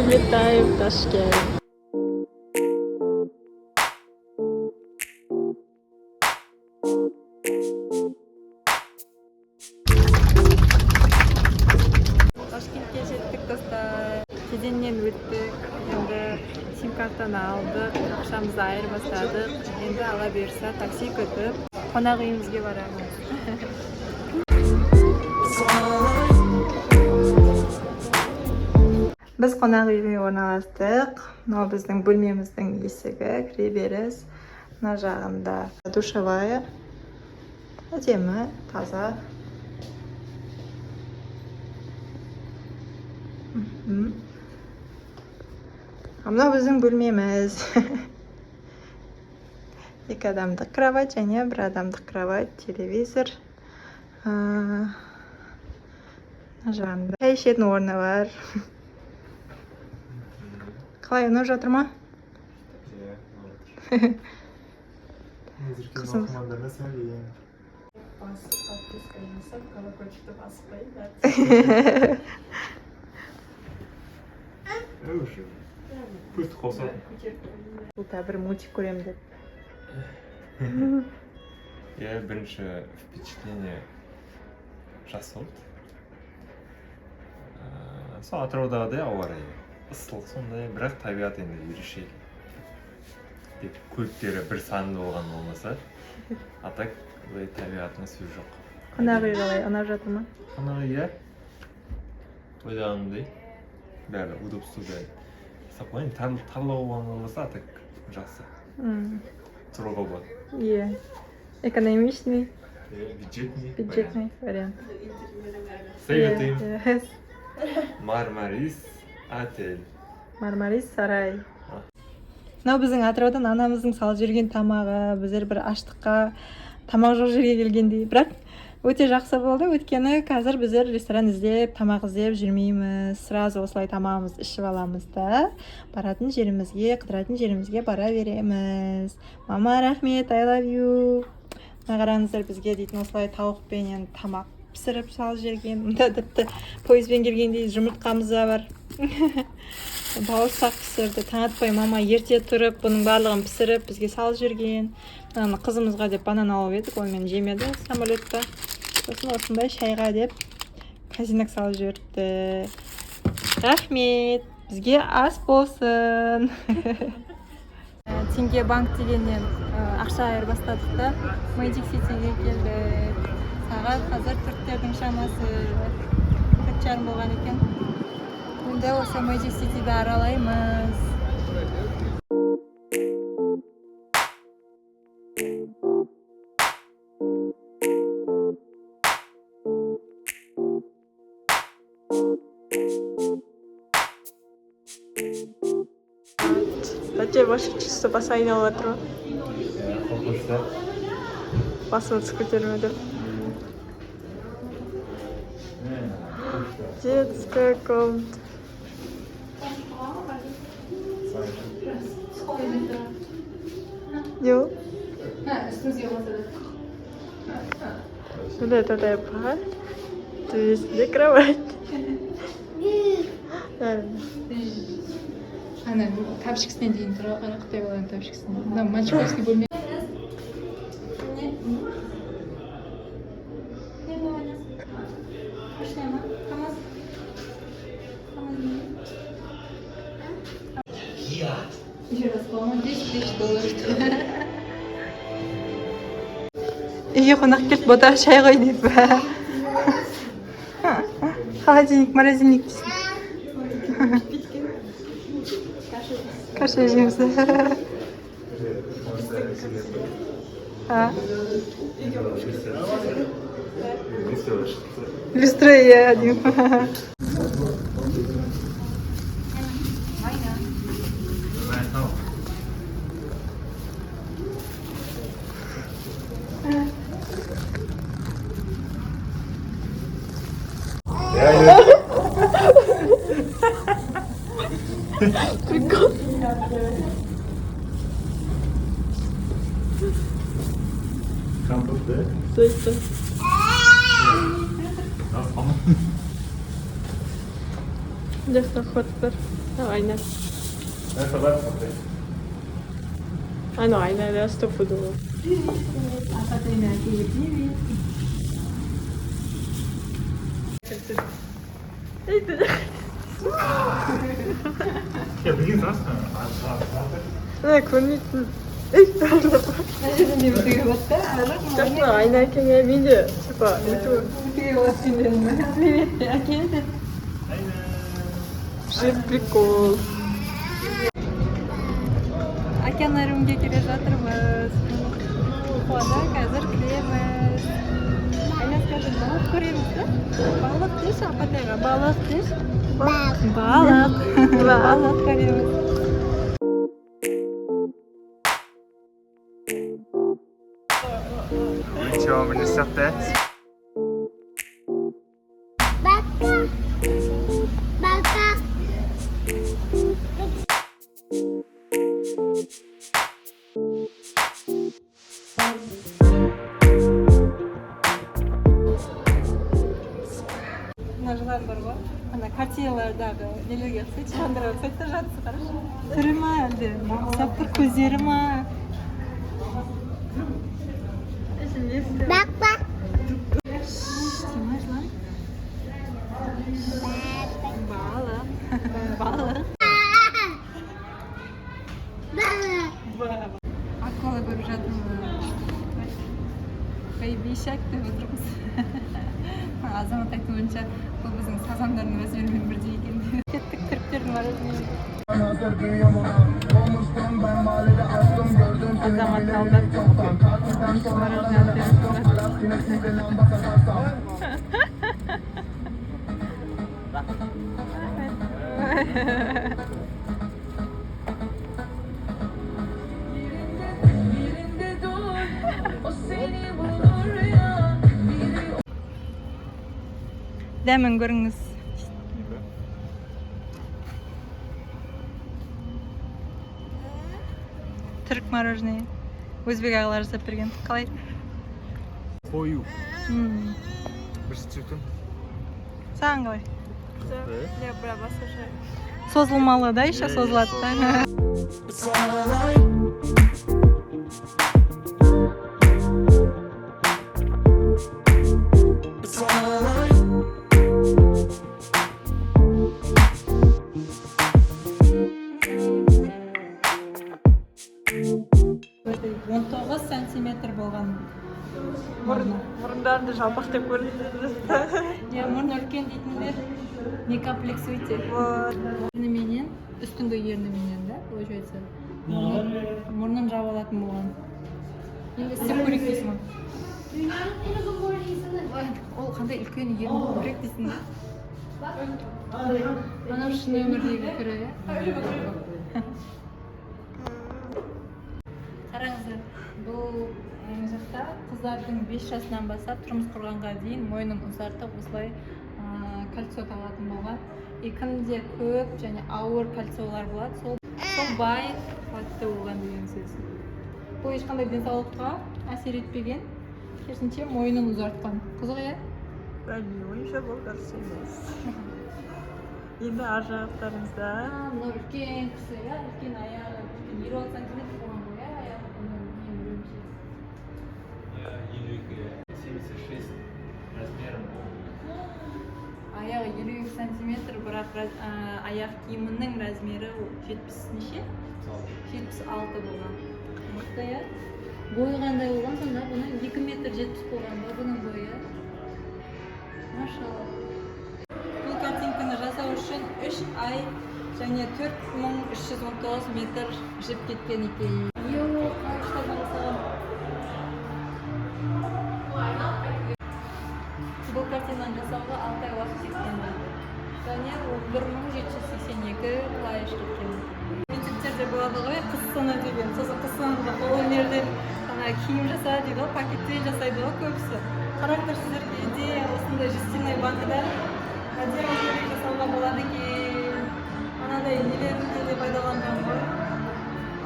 Вітаю в Ташкент. Ташкентке жеттік достар. Кезеңнен өттік. Енді сим-картаны алдық, ақшамызды айырбастадық. Енді ала берса такси күтіп, қонақ үйімізге барамыз. Біз қонақ үйге орналастық. Мынау біздің бөлмеміздің есігі, кіреберіс. Мына жағында душевая. Әдемі, таза. Мынау біздің бөлмеміз. 2 адамдық кровать және 1 адамдық кровать, телевизор. Мына жағында шай ішетін орны бар. Қалай, ұнап жатыр ма? Қызым. Пусть қосады. Бұл та бір мультик көрем деп. Бірінші впечатление жақсы болды. Сол Атыраудағыдай ауа райы ыстылық сондай, бірақ табиғат енді ерекше. Тек көліктері бір санды болған болмаса, а так табиғатына сөз жоқ. Қонақ үй қалай, ұнап жатыр ма? Қонақ үй ойлағандай бәрі удобствода сапайын, тарлау болған болмаса, а так жақсы. Тұруға болады. Иә. Экономичный. Бюджетный вариант. Советуем. Мармарис отель. Мармарис сарай. Мынау біздің Атыраудан анамыздың салып жүрген тамағы. Біздер бір аштыққа тамақ жоқ жерге келгендей. Бірақ өте жақсы болды. Өйткені қазір біздер ресторан іздеп, тамақ іздеп жүрмейміз. Сразу осылай тамағымызды ішіп аламыз да, баратын жерімізге, қыдыратын жерімізге бара береміз. Мама, рахмет, I love you. Мына қараңыздар, бізге дейтін осылай тауықпен тамақ пісіріп салып жүрген. Мұнда тіпті пойызбен келгендей жұмыртқамыз да бар. Бауырсақ пісірді. Таң атпай мама ерте тұрып, бұның барлығын пісіріп бізге салып жүрген. Қызымызға деп банан алып едік, онымен жемеді самолетта. Сосын осындай шайға деп казинак салып жіберді. Рахмет, бізге ас болсын. Теңге банк дегеннен ақша айырбастадық та, Magic City'ге келдік. Сағат қазір 4-тердің шамасы 4:30 болған екен. Енді осы Magic City'ді аралаймыз. Тәте башы чисто басы айналып жатыр ма? Қорқынышты. Басымыз көтермеді. Детская комната. Yok. Sudah terdapat tulisnya kerabat. Ана тапшиксіне дейін тұра қара Қытай баланың тапшиксіне. Мына мальчиковский бөлме. Еще раз, по-моему, $10,000. Үйге қонақ келіп бота шай қой деп. Холодильник, морозильник дейсің. Каша жейміз. Люстра, я один. Прикол. Компот, да? Точно. Жақсы ход бар. Aynen. Ne kadar çok. Aynen, das ist stopfdoel. Ya bilgin nasıl? Ne konuyu echt alles. Das war einer kein Video. Super. Itu. Shit прикол. Океанариумге келе жатырмыз. Ухада қазір кіреміз. Айна скажи, балық көреміз да? Балық деш, апатайға. Балық деш. Балық. Балық көреміз. Ничего, мы не сяпте. Нажылар бар ғой. Ана картиналардағы нелерге ұқсайды, шандырға ұқсайды да жатысы қарашы. Түрі ма әлде? Ұқсап тұр, көздері ма? Bak. Демаш lan. Балық. Балық. Акула көріп жатырмыз. Бейбишак деп отырмыз. Азамат айтуынша бұл біздің сазандардың размерімен бірдей екен. Кеттік түріктердің размері. Азамат алдап. Дәмін көріңіз. Түрік мороженое. Өзбек ағалар жасап берген. Қалай? Koyu. Мм. Bir çıktım. Саған қалай? Я брала басқаша. Созылмалы да, еще созылады да. Он 9 сантиметр болған Мұрындарымды жалпақ деп көрінді. Я мұрын үлкен дейтіндер не комплексуйте. Ерніменен, үстіңгі ерніменен да, получается. Мұрнын жауып алатын болған. Енді істеп көрейік дейсің ғой. Ол қандай үлкен ерні болу керек дейсің ғой. Анау шын өмірдегі түрі, иә? Қараңыздар, бұл жақта қыздардың 5 жасынан бастап тұрмыс құрғанға дейін мойнын ұзартып осылай кольцо тағатын болған. Кімде көп және ауыр кольцолар болады, сол бай қуатты болған деген сөз. Бұл ешқандай денсаулыққа әсер етпеген, керісінше мойнын ұзартқан. Қызық, иә? Ойымша бұл дұрыс емес. Енді ар жақтарыңызда. Мынау үлкен кісі, иә, үлкен аяғы, 20 сантиметр болған ғой, иә, аяғы. 76 размером. Аяғы 52 сантиметр, бірақ аяқ киімінің размері 70 неше? 76 болған. Мықты, иә? Бойы қандай болған сонда? Бұның 2 метр 70 болған ба бұның бойы? Машалла. Бұл картинканы жасау үшін 3 ай және 4319 метр жіп кеткен екен. Қалыштардан жасаған. Бұл картинаны жасауға 6 ай уақыт кеткен. Және 1782 клайш кеткен. Мектептерде болады ғой, қыз саны деген. Сосын қыз сынында қолөнерден киім жаса дейді ғой, пакеттен жасайды ғой көбісі. Қараңдар сіздерге идея осындай жестяной банкадан әдемі көйлек жасауға болады екен. Анадай нелерінде де пайдаланған ғой.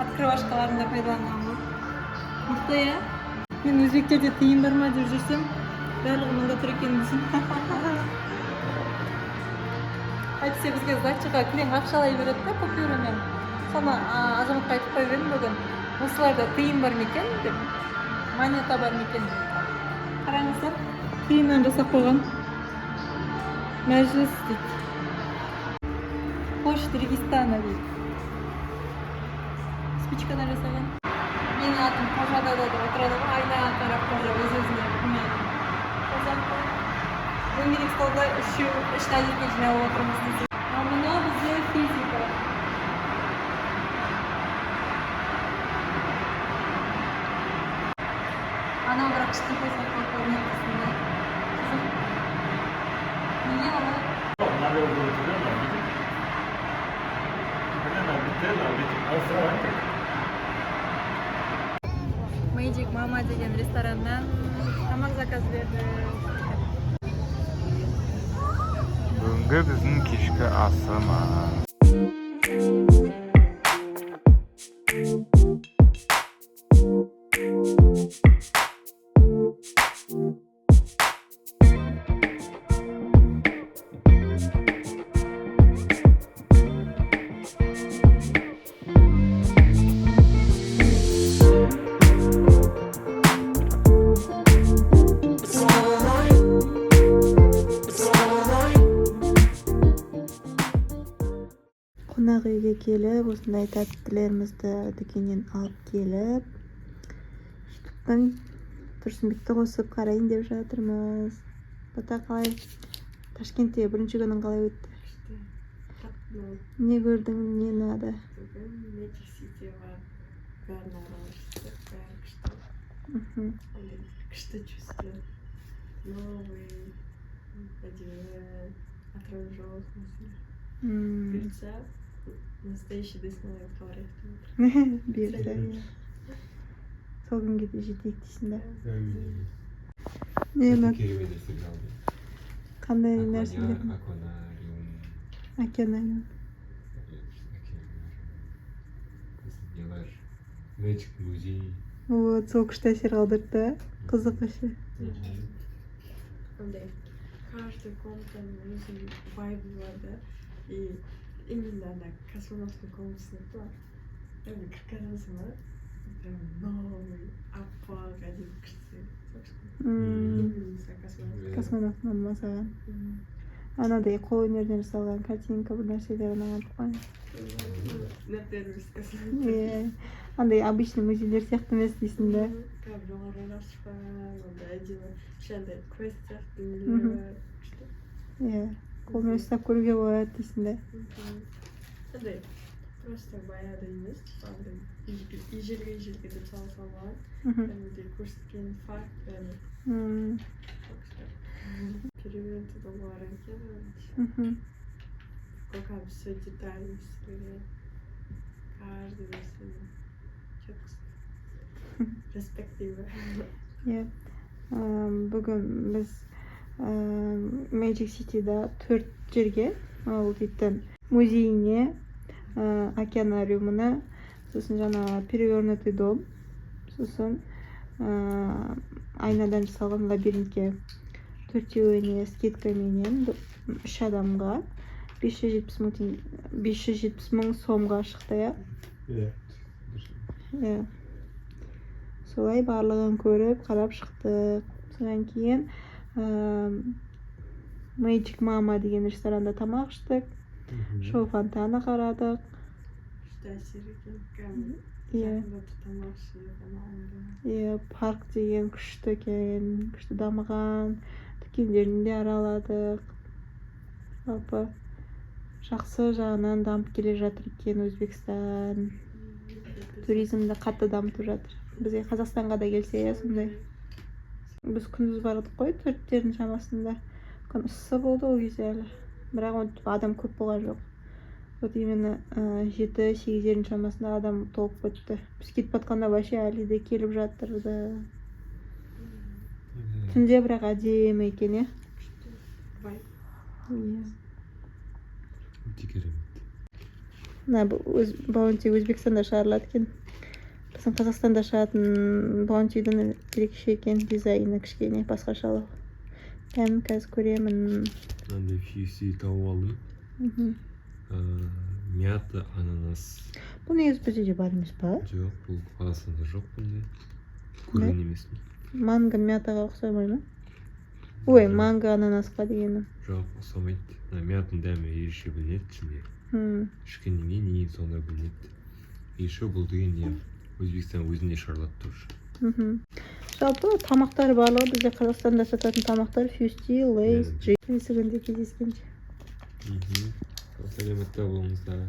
Открывашкаларында пайдаланған ғой. Мықты, иә? Мен өзбектерде тиын бар ма деп жүрсем, барлығы мында тұр екен дейсің. әйтпесе бізге сдачаға кілең ақшалай береді да купюрамен. Соны азаматқа айтып қойып едім бүгін. Осыларда тиын бар ма екен деп, монета бар ма екен деп. Қараңыздар, тиыннан жасап қойған мәжіліс дейді. Почта Регистана дейді. Спичкадан жасаған. Менің атым қожада да отырады ғой, айнаға қарап қожа өз-өзіне күмән. Дөңгелек столда үш тәжірибе жинап отырмыз десе. Ал мынау бізде физика. Анау бірақ кішкентай сақтап көрінеді сізде. Неге олай? Надо было туда набить. Набить. Magic Mama деген рестораннан тамақ заказ берді. Бүгінгі біздің кешкі асыма. Қонақ үйге келіп, осындай тәттілерімізді дүкеннен алып келіп, ютубтан Тұрсынбекті қосып қарайын деп жатырмыз. Бата қалай? Ташкентте бірінші күнің қалай өтті? Не көрдің, не ұнады? Бүгін Magic City var. Бәрін араластық, бәрі күшті. Күшті чувство. Новый, әдемі, атырау жоқ. Бұйыртса, настоящий Диснейленд қалар еді. Бұйыртса, сол күнге де жетейік дейсің да. Қандай нәрселер? Океанариум. Magic музей. Вот, сол күшті әсер қалдырды. Қызық вообще. Андай, каждый комнатаның өзінің вайбы бар да. И именно ана космонавтың комнатасына бар. Яғни кіргенсің ба? Прям новый, аппақ, әдемі күшті. Космонавт мама саған. Анадай қол өнерден жасалған картинка бір нәрселер ұнаған жоқ па? На первый космонавт. Андай обычный музейлер сияқты емес дейсің да. Прям жоғары ашқан, онда әдемі кішкентай квест сияқты нелер бар. Иә, қолмен ұстап көруге болады дейсің да. Андай, просто баяғыда емес, андай ежелгі деп салған. Кәдімгідей көрсеткен факт, яғни. Перевернуты договор екен. Сколько все детали стоят. Каждый версия. Респективі. Иә. Бүгін біз Magic City'да 4 жерге, ол дейтін музейіне, океанариумына, сосын жаңа перевернутый дом, сосын айнадан жасалған лабиринтке 4-еуіне скидкаменен 3 адамға 570 мың сомға шықты, иә. Солай барлығын көріп, қарап шықтық. Содан кейін Magic Mama деген ресторанда тамақ іштік. Шоу фонтаны қарадық. Күшті әсер екен. Жақында тамақ ішіп, Парк деген күшті екен, күшті дамыған. Дүкендерін де араладық. Жалпы жақсы жағынан дамып келе жатыр екен Өзбекстан. Туризмді қатты дамытып жатыр. Бізге Қазақстанға да келсе, сондай. Біз күндіз бардық қой, 4-тердің шамасында. Күн ыссы болды ол кезде әлі. Бірақ адам көп болған жоқ. Вот именно 7-8-тердің шамасында адам толып кетті. Біз кетіп батқанда вообще әлі де келіп жатырды. Түнде бірақ әдемі екен, е? Өте керемет. Баунти Өзбекстанда шығарылады екен. Біздің Қазақстанда шығатын баунтидің ерекше екен, дизайны кішкене басқашалау. Қазір көремін. Андай фьюси тауып алдым. Мята, ананас. Бұл негізі бізде де бар емес па? Жоқ, бұл қазақстанда жоқ бұндай. Көрген емеспін. Манго мятаға ұқсамай ма? Ой, манго ананасқа дегенім. Жоқ, ұқсамайды. Мятың дәмі ерекше білінеді ішінде. Ішкеннен кейін ең соңында білінеді. Еще бұл деген не? Өзбекстан өзінде шығарылады тоже. Жалпы тамақтар барлығы бізде Қазақстанда сататын тамақтар Фюсти, Лейс, Есігінде кездескенше. Сәлеметті болыңыздар.